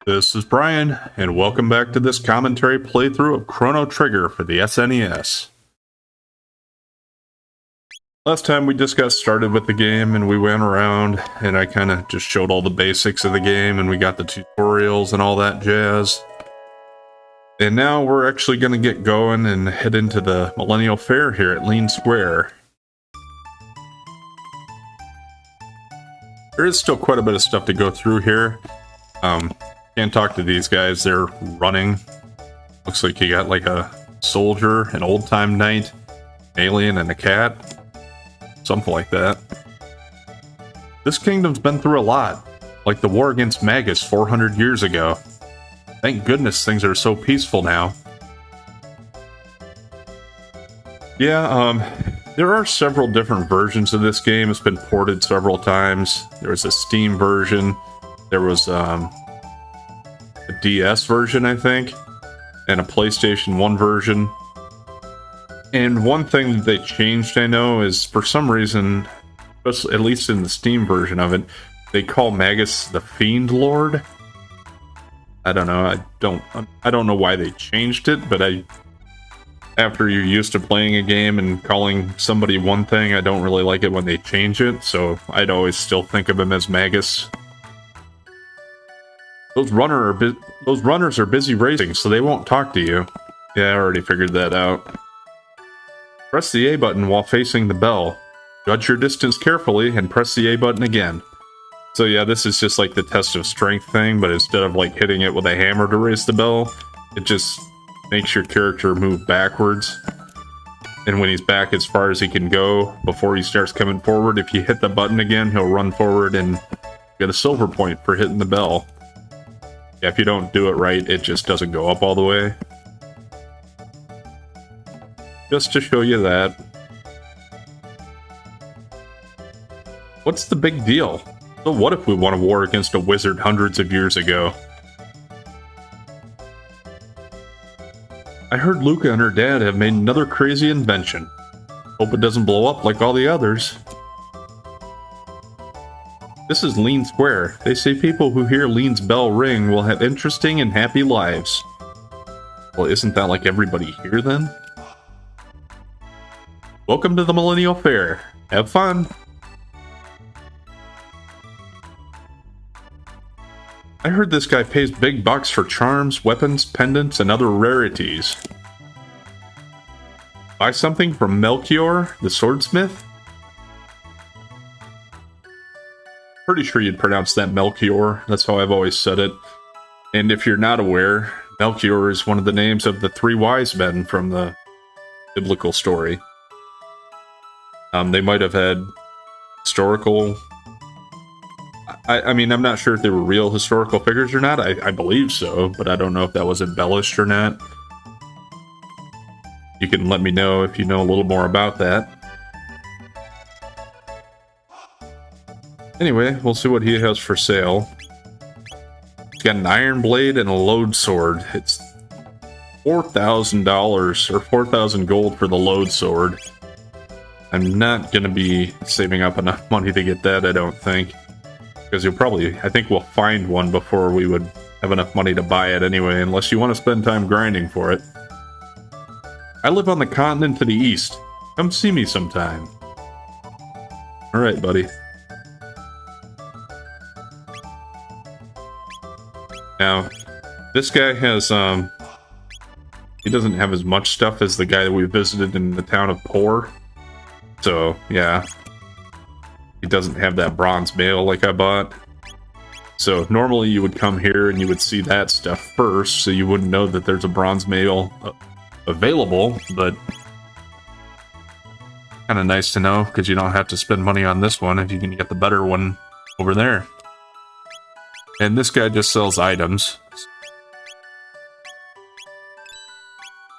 This is Brian, and welcome back to this commentary playthrough of Chrono Trigger for the SNES. Last time we just got started with the game and we went around and I kind of just showed all the basics of the game and we got the tutorials and all that jazz. And now we're actually going to get going and head into the Millennial Fair here at Lean Square. There is still quite a bit of stuff to go through here. Can't talk to these guys, they're running. Looks like you got like a soldier, an old-time knight, an alien, and a cat. Something like that. This kingdom's been through a lot, like the war against Magus 400 years ago. Thank goodness things are so peaceful now. Yeah, there are several different versions of this game. It's been ported several times. There was a Steam version. There was a DS version, I think, and a PlayStation 1 version. And one thing that they changed, I know, is for some reason, at least in the Steam version of it, they call Magus the Fiend Lord. I don't know. I don't know why they changed it, but after you're used to playing a game and calling somebody one thing, I don't really like it when they change it, so I'd always still think of him as Magus. Those runners are busy racing, so they won't talk to you. Yeah, I already figured that out. Press the A button while facing the bell. Judge your distance carefully and press the A button again. So yeah, this is just like the test of strength thing, but instead of like hitting it with a hammer to raise the bell, it just makes your character move backwards. And when he's back as far as he can go before he starts coming forward, if you hit the button again, he'll run forward and get a silver point for hitting the bell. Yeah, if you don't do it right, it just doesn't go up all the way. Just to show you that. What's the big deal? So what if we won a war against a wizard hundreds of years ago? I heard Luca and her dad have made another crazy invention. Hope it doesn't blow up like all the others. This is Lean Square. They say people who hear Lean's bell ring will have interesting and happy lives. Well, isn't that like everybody here then? Welcome to the Millennial Fair. Have fun! I heard this guy pays big bucks for charms, weapons, pendants, and other rarities. Buy something from Melchior, the swordsmith? Pretty sure you'd pronounce that Melchior. That's how I've always said it. And if you're not aware, Melchior is one of the names of the three wise men from the biblical story. They might have had historical... I mean, I'm not sure if they were real historical figures or not. I believe so, but I don't know if that was embellished or not. You can let me know if you know a little more about that. Anyway, we'll see what he has for sale. He's got an iron blade and a load sword. It's $4,000 or 4,000 gold for the load sword. I'm not going to be saving up enough money to get that, I don't think. Because I think we'll find one before we would have enough money to buy it anyway, unless you want to spend time grinding for it. I live on the continent to the east. Come see me sometime. Alright, buddy. Now, this guy has, he doesn't have as much stuff as the guy that we visited in the town of Poor. So, yeah. He doesn't have that bronze mail like I bought. So, normally you would come here and you would see that stuff first, so you wouldn't know that there's a bronze mail available, but kind of nice to know, because you don't have to spend money on this one if you can get the better one over there. And this guy just sells items.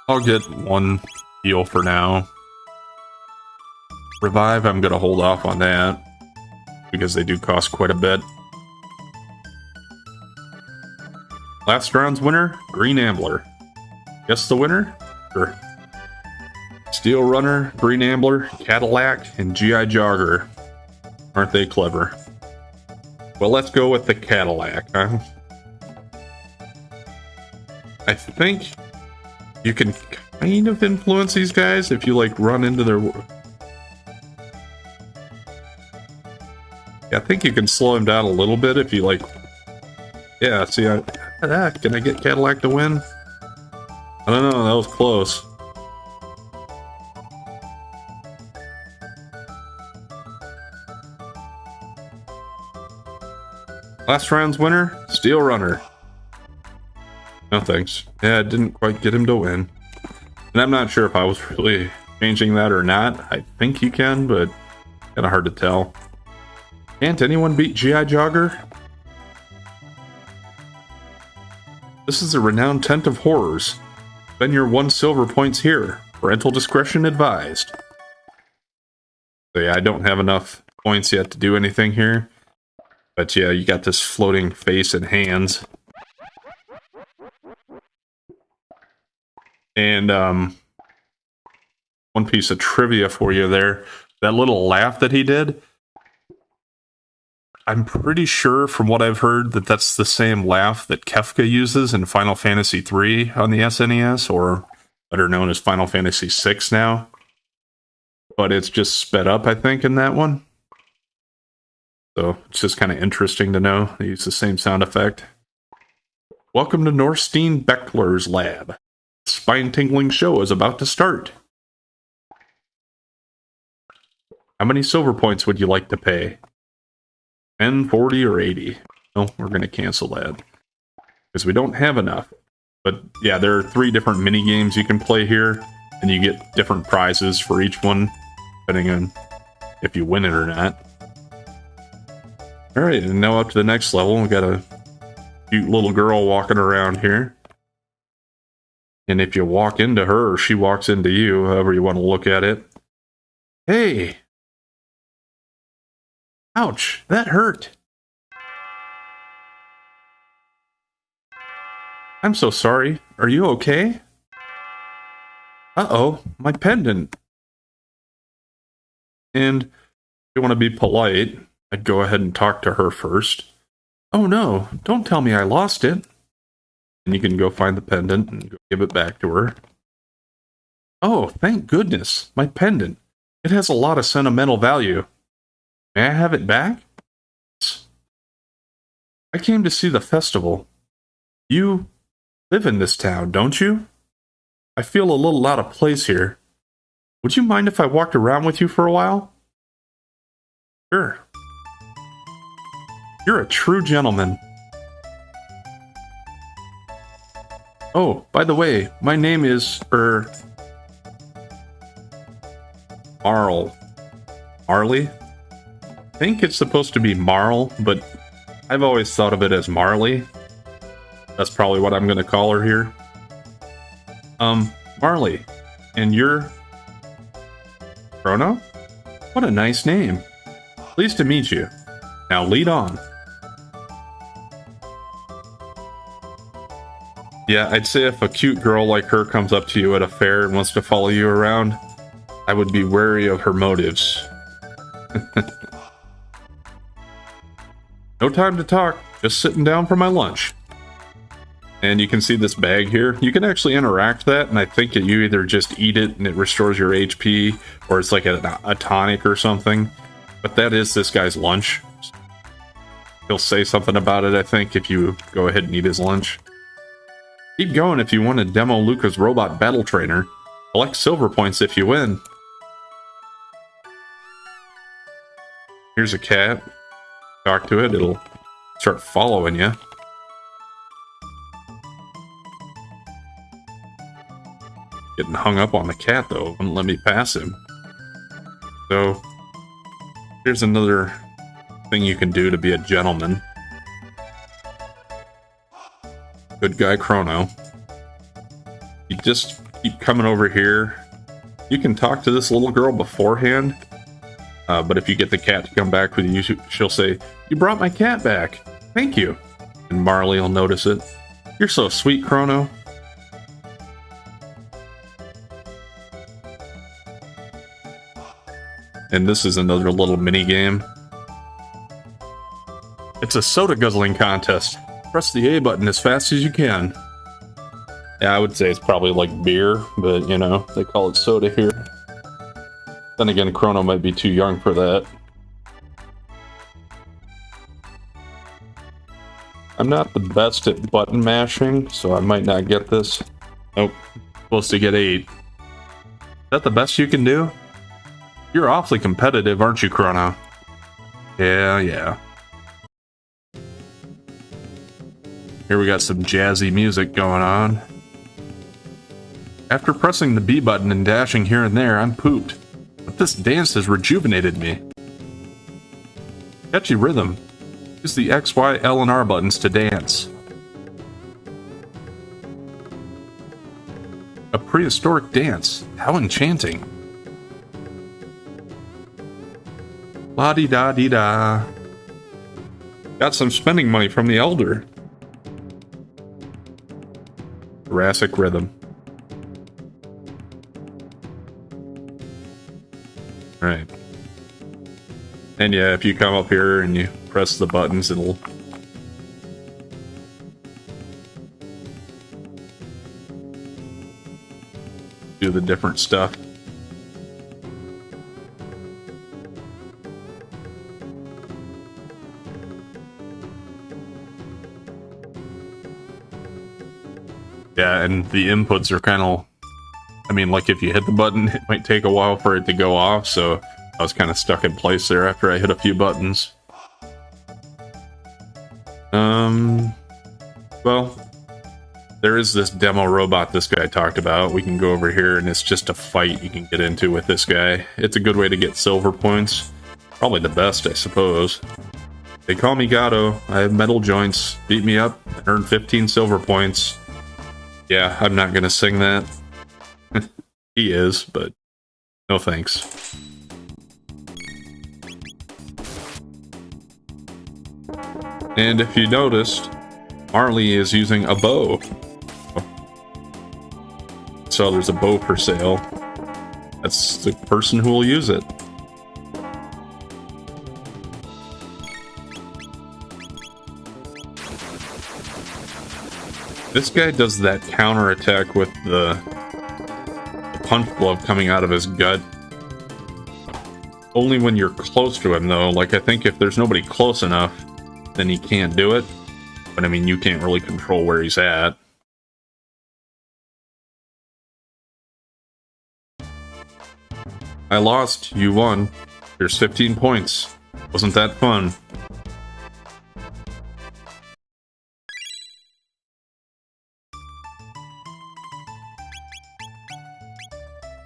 I'll get one deal for now. Revive, I'm going to hold off on that, because they do cost quite a bit. Last round's winner, Green Ambler. Guess the winner? Sure. Steel Runner, Green Ambler, Cadillac, and GI Jogger. Aren't they clever? Well, let's go with the Cadillac, huh? I think you can kind of influence these guys if you like run into their... Yeah, I think you can slow him down a little bit if you like... Yeah, see, can I get Cadillac to win? I don't know, that was close. Last round's winner, Steel Runner. No thanks. Yeah, I didn't quite get him to win. And I'm not sure if I was really changing that or not. I think you can, but kind of hard to tell. Can't anyone beat G.I. Jogger? This is a renowned tent of horrors. Spend your 1 silver points here. Parental discretion advised. So yeah, I don't have enough points yet to do anything here. But yeah, you got this floating face and hands. And one piece of trivia for you there. That little laugh that he did, I'm pretty sure from what I've heard that that's the same laugh that Kefka uses in Final Fantasy III on the SNES, or better known as Final Fantasy VI now. But it's just sped up, I think, in that one. So it's just kind of interesting to know. They use the same sound effect. Welcome to Norstein Beckler's lab. The spine-tingling show is about to start. How many silver points would you like to pay? 10, 40, or 80? No, we're going to cancel that. Because we don't have enough. But yeah, there are 3 different mini games you can play here. And you get different prizes for each one, depending on if you win it or not. Alright, and now up to the next level. We got a cute little girl walking around here. And if you walk into her, or she walks into you, however you want to look at it. Hey! Ouch, that hurt. I'm so sorry. Are you okay? Uh-oh, my pendant. And if you want to be polite, I'd go ahead and talk to her first. Oh no, don't tell me I lost it. And you can go find the pendant and go give it back to her. Oh, thank goodness, my pendant. It has a lot of sentimental value. May I have it back? I came to see the festival. You live in this town, don't you? I feel a little out of place here. Would you mind if I walked around with you for a while? Sure. You're a true gentleman. Oh, by the way, my name is, Marl. Marley? I think it's supposed to be Marl, but I've always thought of it as Marley. That's probably what I'm going to call her here. Marley. And you're... Chrono? What a nice name. Pleased to meet you. Now lead on. Yeah, I'd say if a cute girl like her comes up to you at a fair and wants to follow you around, I would be wary of her motives. No time to talk, just sitting down for my lunch. And you can see this bag here. You can actually interact that, and I think that you either just eat it and it restores your HP, or it's like a tonic or something. But that is this guy's lunch. He'll say something about it, I think, if you go ahead and eat his lunch. Keep going if you want to demo Luca's robot battle trainer. Collect silver points if you win. Here's a cat. Talk to it, it'll start following you. Getting hung up on the cat, though. Wouldn't let me pass him. So, here's another thing you can do to be a gentleman. Good guy, Chrono. You just keep coming over here. You can talk to this little girl beforehand, but if you get the cat to come back with you, she'll say, "You brought my cat back. Thank you." And Marley will notice it. "You're so sweet, Chrono." And this is another little mini game. It's a soda guzzling contest. Press the A button as fast as you can. Yeah, I would say it's probably like beer, but you know, they call it soda here. Then again, Chrono might be too young for that. I'm not the best at button mashing, so I might not get this. Nope. Supposed to get 8. Is that the best you can do? You're awfully competitive, aren't you, Chrono? Yeah. Here we got some jazzy music going on. After pressing the B button and dashing here and there, I'm pooped. But this dance has rejuvenated me. Catchy rhythm. Use the X, Y, L, and R buttons to dance. A prehistoric dance. How enchanting. La-di-da-di-da. Got some spending money from the Elder. Jurassic rhythm. Right. And yeah, if you come up here and you press the buttons, it'll do the different stuff. Yeah, and the inputs are kind of, I mean, like if you hit the button, it might take a while for it to go off, so I was kind of stuck in place there after I hit a few buttons. Well, there is this demo robot this guy talked about. We can go over here, and it's just a fight you can get into with this guy. It's a good way to get silver points. Probably the best, I suppose. They call me Gato. I have metal joints. Beat me up and earn 15 silver points. Yeah, I'm not gonna sing that. He is, but no thanks. And if you noticed, Marley is using a bow. So there's a bow for sale. That's the person who will use it. This guy does that counter attack with the punch glove coming out of his gut. Only when you're close to him, though. Like, I think if there's nobody close enough, then he can't do it. But I mean, you can't really control where he's at. I lost. You won. There's 15 points. Wasn't that fun?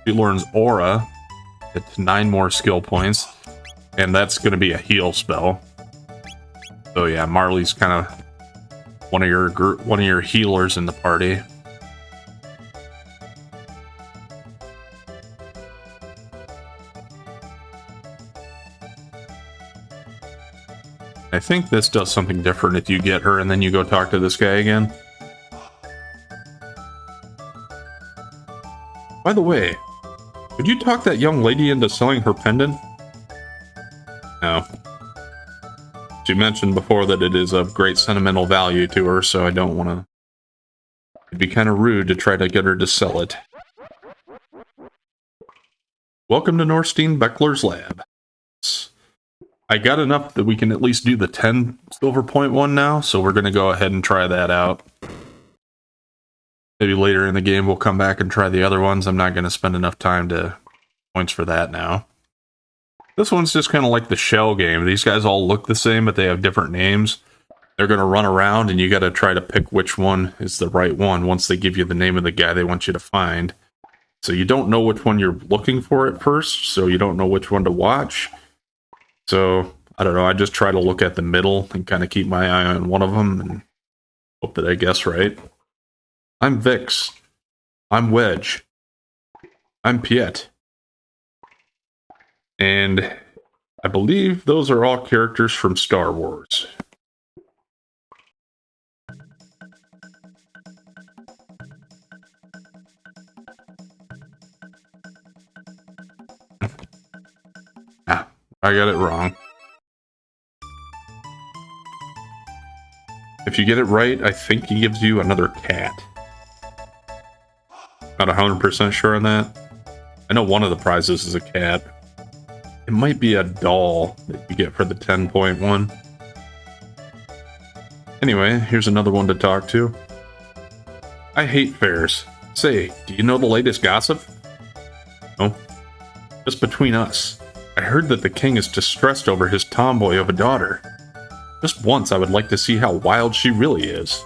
He learns Aura. It's 9 more skill points. And that's going to be a heal spell. So yeah, Marley's kind of one of your healers in the party. I think this does something different if you get her and then you go talk to this guy again. By the way, could you talk that young lady into selling her pendant? No. She mentioned before that it is of great sentimental value to her, so I don't want to... It'd be kind of rude to try to get her to sell it. Welcome to Norstein Beckler's lab. I got enough that we can at least do the 10 silver point one now, so we're going to go ahead and try that out. Maybe later in the game we'll come back and try the other ones. I'm not going to spend enough time to points for that now. This one's just kind of like the shell game. These guys all look the same, but they have different names. They're going to run around, and you got to try to pick which one is the right one once they give you the name of the guy they want you to find. So you don't know which one you're looking for at first, so you don't know which one to watch. So, I don't know, I just try to look at the middle and kind of keep my eye on one of them and hope that I guess right. I'm Vix. I'm Wedge. I'm Piet. And I believe those are all characters from Star Wars. Ah, I got it wrong. If you get it right, I think he gives you another cat. Not 100% sure on that. I know one of the prizes is a cat. It might be a doll that you get for the 10.1. Anyway, here's another one to talk to. I hate fairs. Say, do you know the latest gossip? No. Just between us. I heard that the king is distressed over his tomboy of a daughter. Just once I would like to see how wild she really is.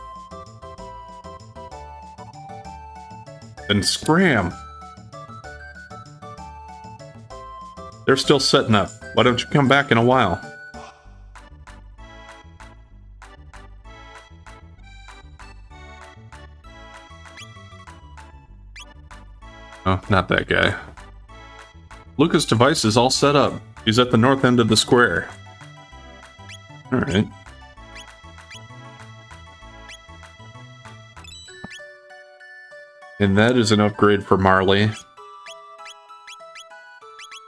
Then scram! They're still setting up. Why don't you come back in a while? Oh, not that guy. Luca's device is all set up. He's at the north end of the square. Alright. And that is an upgrade for Marley.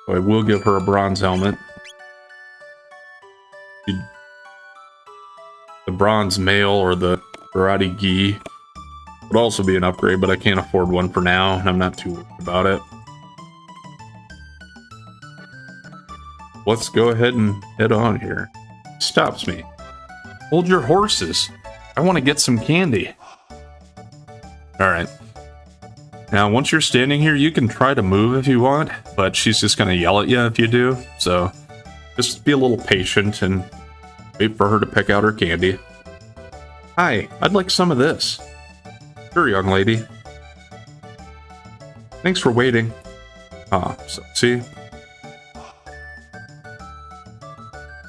So I will give her a bronze helmet. The bronze mail or the karate gi would also be an upgrade, but I can't afford one for now, and I'm not too worried about it. Let's go ahead and head on here. Stops me. Hold your horses. I want to get some candy. Alright. Now, once you're standing here, you can try to move if you want, but she's just going to yell at you if you do. So, just be a little patient and wait for her to pick out her candy. Hi, I'd like some of this. Sure, young lady. Thanks for waiting. So, see?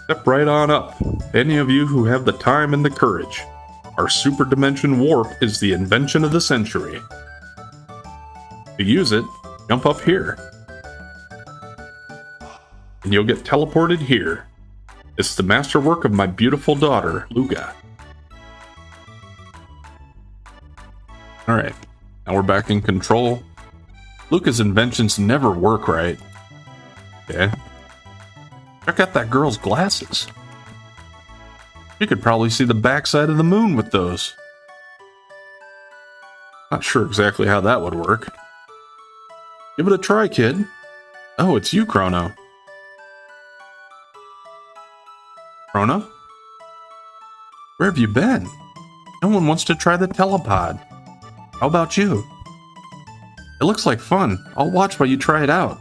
Step right on up. Any of you who have the time and the courage. Our super dimension warp is the invention of the century. To use it, jump up here. And you'll get teleported here. It's the masterwork of my beautiful daughter, Luca. Alright, now we're back in control. Luca's inventions never work right. Okay. Check out that girl's glasses. You could probably see the backside of the moon with those. Not sure exactly how that would work. Give it a try, kid. Oh, it's you, Chrono. Chrono? Where have you been? No one wants to try the telepod. How about you? It looks like fun. I'll watch while you try it out.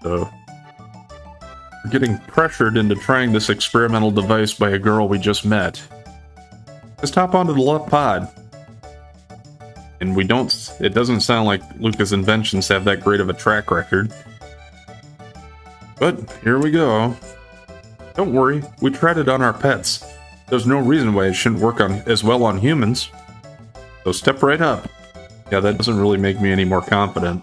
So, we're getting pressured into trying this experimental device by a girl we just met. Just hop onto the left pod. And it doesn't sound like Luca's inventions have that great of a track record. But, here we go. Don't worry, we tried it on our pets. There's no reason why it shouldn't work as well on humans. So step right up. Yeah, that doesn't really make me any more confident.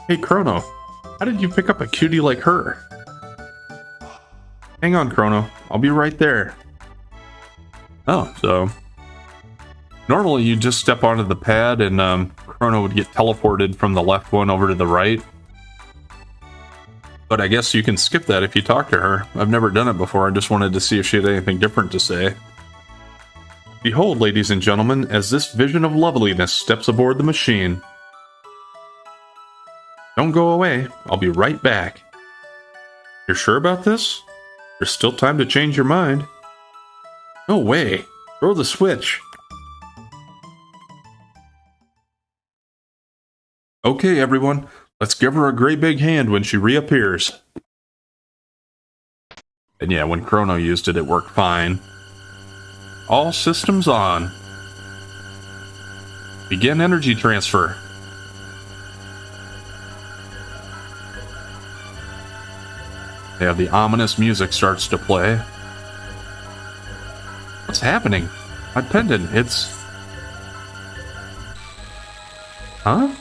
Hey, Chrono. How did you pick up a cutie like her? Hang on, Chrono. I'll be right there. Oh, so... Normally you just step onto the pad and Chrono would get teleported from the left one over to the right. But I guess you can skip that if you talk to her. I've never done it before. I just wanted to see if she had anything different to say. Behold, ladies and gentlemen, as this vision of loveliness steps aboard the machine. Don't go away. I'll be right back. You're sure about this? There's still time to change your mind. No way. Throw the switch. Okay, everyone. Let's give her a great big hand when she reappears. And yeah, when Chrono used it, it worked fine. All systems on. Begin energy transfer. Yeah, the ominous music starts to play. What's happening? My pendant, it's... Huh?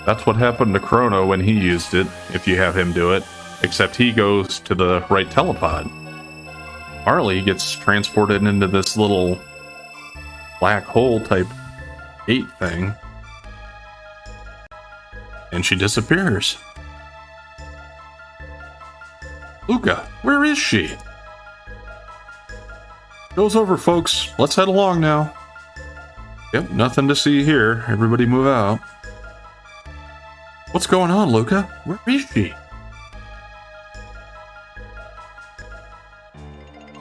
That's what happened to Chrono when he used it, if you have him do it. Except he goes to the right telepod. Marley gets transported into this little black hole type gate thing. And she disappears. Luca, where is she? Show's over, folks. Let's head along now. Yep, nothing to see here. Everybody move out. What's going on, Luca? Where is she?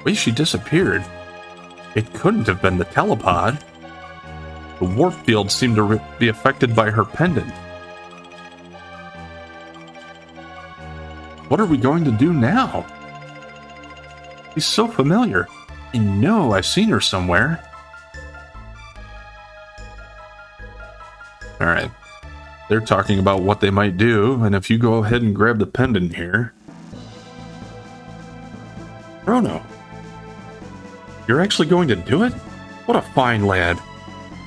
Wait, she disappeared. It couldn't have been the telepod. The warp field seemed to be affected by her pendant. What are we going to do now? She's so familiar. I know I've seen her somewhere. Alright. They're talking about what they might do, and if you go ahead and grab the pendant here... Chrono! You're actually going to do it? What a fine lad.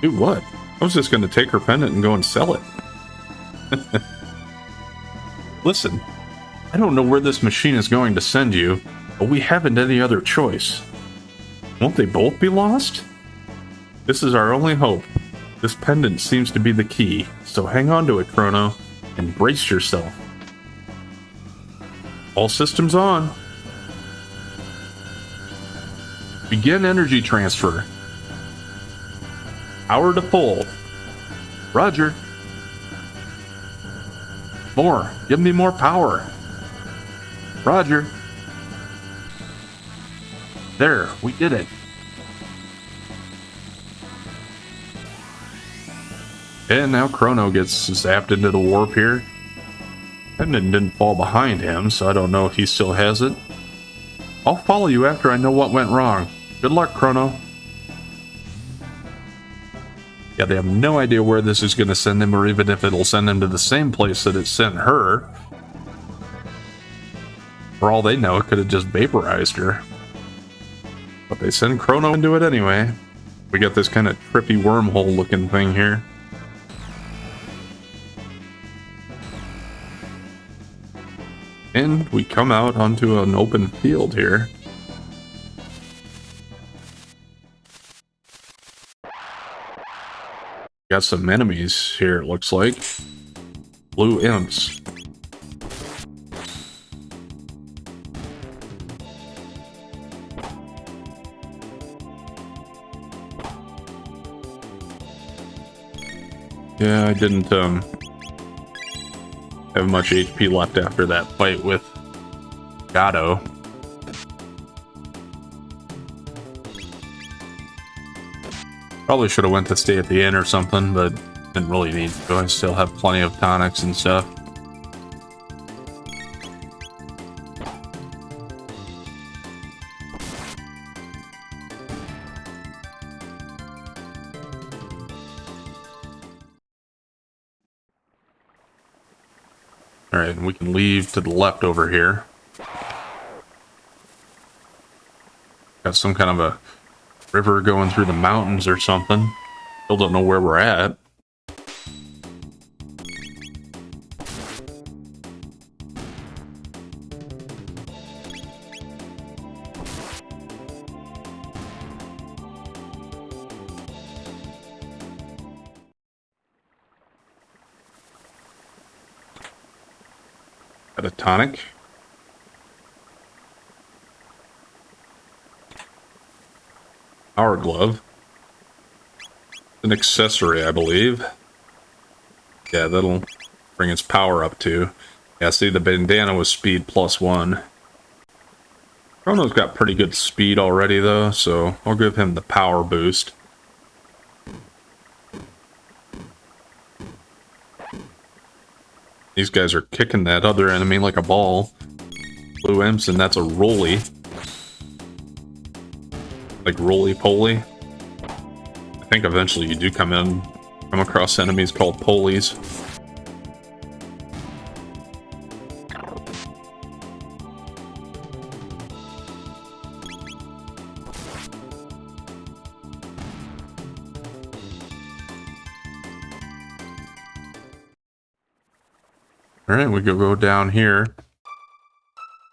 Do what? I was just going to take her pendant and go and sell it. Listen, I don't know where this machine is going to send you, but we haven't any other choice. Won't they both be lost? This is our only hope. This pendant seems to be the key, so hang on to it, Chrono, and brace yourself. All systems on. Begin energy transfer. Power to full. Roger. More. Give me more power. Roger. There, we did it. And now Chrono gets zapped into the warp here. Pendant didn't fall behind him, so I don't know if he still has it. I'll follow you after I know what went wrong. Good luck, Chrono. Yeah, they have no idea where this is going to send him, or even if it'll send him to the same place that it sent her. For all they know, it could have just vaporized her. But they send Chrono into it anyway. We got this kind of trippy wormhole looking thing here. And we come out onto an open field here. Got some enemies here, it looks like. Blue imps. Yeah, I didn't have much HP left after that fight with Gato. Probably should have went to stay at the inn or something, but didn't really need to. I still have plenty of tonics and stuff. Alright, and we can leave to the left over here. Got some kind of a river going through the mountains or something. Still don't know where we're at. Got a tonic. Power glove. An accessory, I believe. Yeah, that'll bring its power up too. Yeah, see, the bandana was speed +1. Chrono's got pretty good speed already though, so I'll give him the power boost. These guys are kicking that other enemy like a ball. Blue imps, and that's a roly. Like roly-poly. I think eventually you do come across enemies called polies. Alright, we go down here.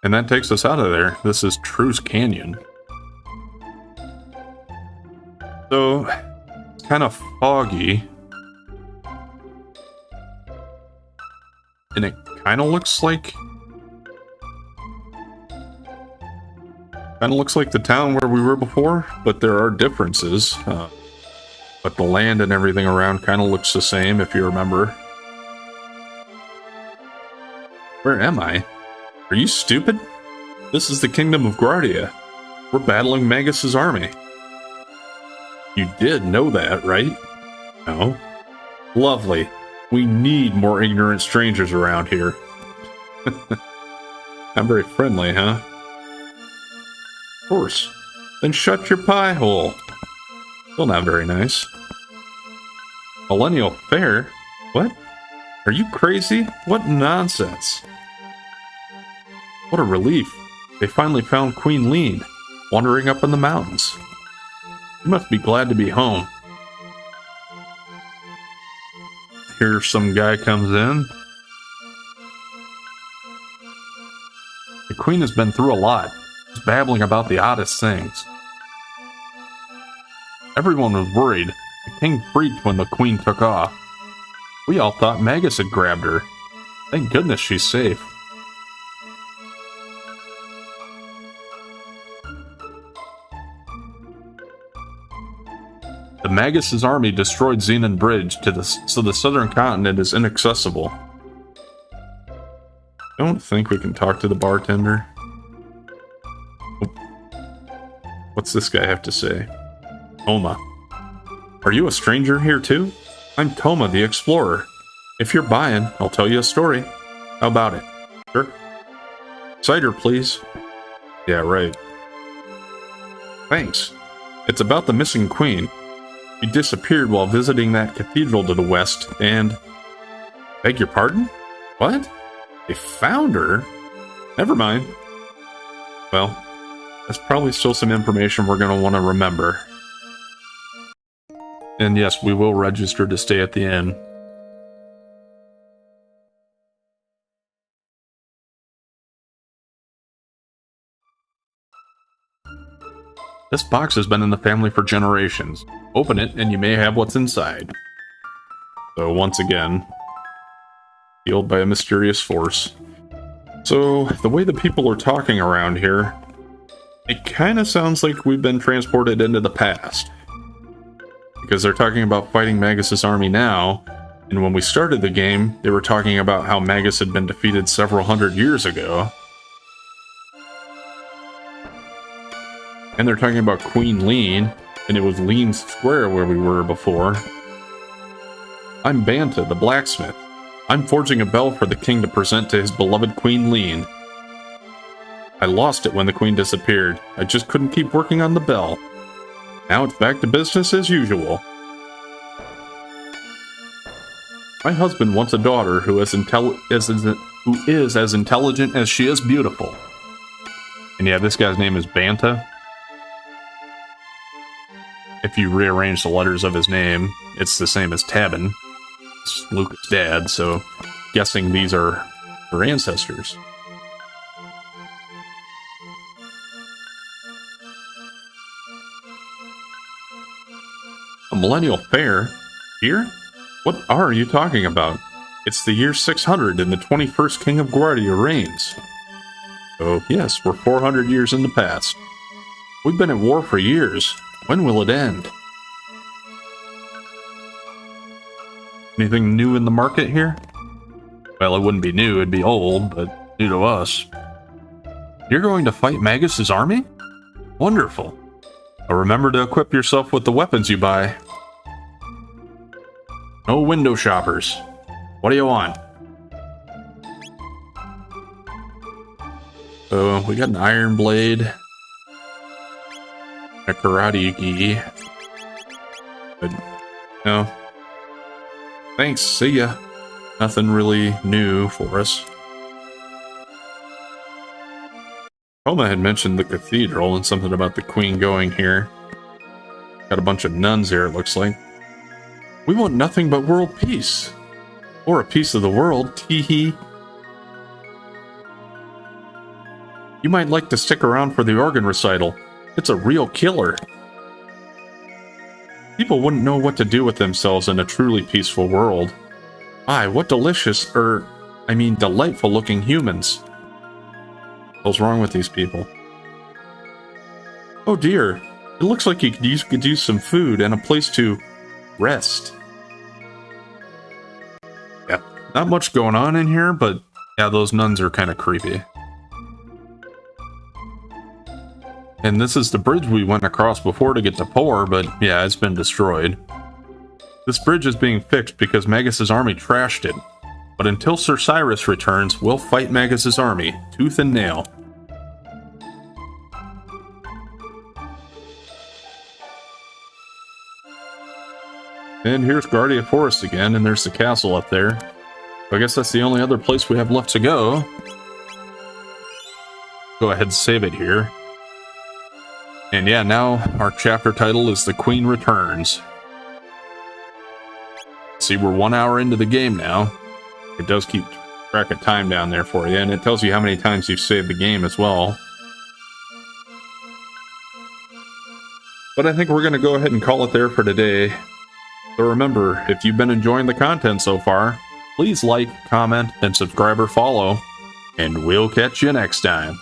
And that takes us out of there. This is Truce Canyon. So, kind of foggy. And it kind of looks like... Kind of looks like the town where we were before, but there are differences. But the land and everything around kind of looks the same, if you remember. Where am I? Are you stupid? This is the Kingdom of Guardia. We're battling Magus's army. You did know that, right? No? Lovely. We need more ignorant strangers around here. I'm very friendly, huh? Of course. Then shut your pie hole. Still not very nice. Millennial Fair? What? Are you crazy? What nonsense. What a relief. They finally found Queen Lean, wandering up in the mountains. You must be glad to be home. Here some guy comes in. The Queen has been through a lot. She's babbling about the oddest things. Everyone was worried. The king freaked when the Queen took off. We all thought Magus had grabbed her. Thank goodness she's safe. The Magus' army destroyed Xenon Bridge so the southern continent is inaccessible. Don't think we can talk to the bartender. What's this guy have to say? Toma. Are you a stranger here too? I'm Toma the Explorer. If you're buying, I'll tell you a story. How about it? Sure. Cider, please. Yeah, right. Thanks. It's about the missing queen. She disappeared while visiting that cathedral to the west, and... Beg your pardon? What? They found her? Never mind. Well, that's probably still some information we're going to want to remember. And yes, we will register to stay at the inn. This box has been in the family for generations. Open it and you may have what's inside. So once again, sealed by a mysterious force. So the way the people are talking around here, it kind of sounds like we've been transported into the past. Because they're talking about fighting Magus' army now, and when we started the game, they were talking about how Magus had been defeated several hundred years ago. And they're talking about Queen Lean, and it was Lean's Square where we were before. I'm Banta, the blacksmith. I'm forging a bell for the king to present to his beloved Queen Lean. I lost it when the queen disappeared. I just couldn't keep working on the bell. Now it's back to business as usual. My husband wants a daughter who is as intelligent as she is beautiful. And yeah, this guy's name is Banta. If you rearrange the letters of his name, it's the same as Tabin. It's Luca's dad, so guessing these are her ancestors. A millennial fair? Here? What are you talking about? It's the year 600 and the 21st King of Guardia reigns. Oh, yes, we're 400 years in the past. We've been at war for years. When will it end? Anything new in the market here? Well, it wouldn't be new, it'd be old, but new to us. You're going to fight Magus' army? Wonderful. But remember to equip yourself with the weapons you buy. No window shoppers. What do you want? So, we got an iron blade. A karate gi. But, no. Thanks, see ya. Nothing really new for us. Toma had mentioned the cathedral and something about the queen going here. Got a bunch of nuns here, it looks like. We want nothing but world peace. Or a piece of the world, tee-hee. You might like to stick around for the organ recital. It's a real killer. People wouldn't know what to do with themselves in a truly peaceful world. My, what delicious, delightful looking humans. What's wrong with these people? Oh dear, it looks like you could use some food and a place to rest. Yeah, not much going on in here, but yeah, those nuns are kind of creepy. And this is the bridge we went across before to get to Por, but yeah, it's been destroyed. This bridge is being fixed because Magus's army trashed it. But until Sir Cyrus returns, we'll fight Magus's army, tooth and nail. And here's Guardia Forest again, and there's the castle up there. I guess that's the only other place we have left to go. Go ahead and save it here. And yeah, now our chapter title is The Queen Returns. See, we're 1 hour into the game now. It does keep track of time down there for you, and it tells you how many times you've saved the game as well. But I think we're going to go ahead and call it there for today. So remember, if you've been enjoying the content so far, please like, comment, and subscribe or follow, and we'll catch you next time.